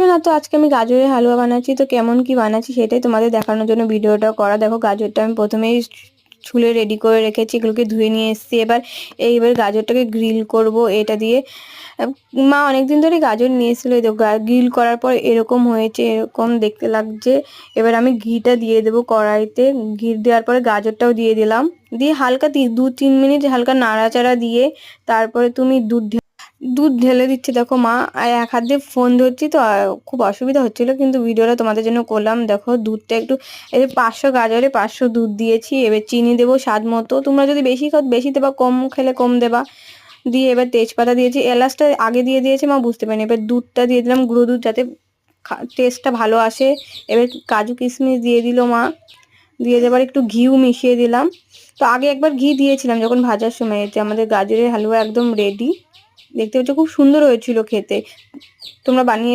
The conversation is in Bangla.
না, তো আজকে আমি গাজরের হালুয়া বানাচ্ছি। তো কেমন কি বানাচ্ছি সেটাই তোমাদের দেখানোর জন্য ভিডিওটা করা। দেখো গাজরটা আমি প্রথমেই ছুলে রেডি করে রেখেছি, এগুলোকে ধুয়ে নিয়ে এসেছি। এবার গাজরটাকে গ্রিল করব এটা দিয়ে। মা অনেকদিন ধরে গাজর নিয়ে এসেছিল, এই দেখো গ্রিল করার পর এরকম হয়েছে, এরকম দেখতে লাগছে। এবার আমি ঘিটা দিয়ে দেবো কড়াইতে। ঘি দেওয়ার পরে গাজরটাও দিয়ে দিলাম, দিয়ে হালকা 2-3 মিনিট হালকা নাড়াচাড়া দিয়ে তারপরে তুমি দুধ ঢেলে দিচ্ছি। দেখো মা আর এক হাত দিয়ে ফোন ধরছি, তো খুব অসুবিধা হচ্ছিল, কিন্তু ভিডিওটা তোমাদের জন্য করলাম। দেখো দুধটা একটু, এই 500 গাজরে 500 দুধ দিয়েছি। এবার চিনি দেবো স্বাদ মতো, তোমরা যদি বেশি খাও বেশি দেবা, কম খেলে কম দেবা। দিয়ে এবার তেজপাতা দিয়েছি, এলাচটা আগে দিয়ে দিয়েছি মা, বুঝতে পারিনি। এবার দুধটা দিয়ে দিলাম, গুঁড়ো দুধ, যাতে টেস্টটা ভালো আসে। এবার কাজু কিশমিশ দিয়ে দিল মা, দিয়ে দেবার একটু ঘিও মিশিয়ে দিলাম। তো আগে একবার ঘি দিয়েছিলাম যখন ভাজার সময়। এতে আমাদের গাজরের হালুয়া একদম রেডি। দেখতে পাচ্ছ খুব সুন্দর হয়েছিল খেতে, তোমরা বানিয়ে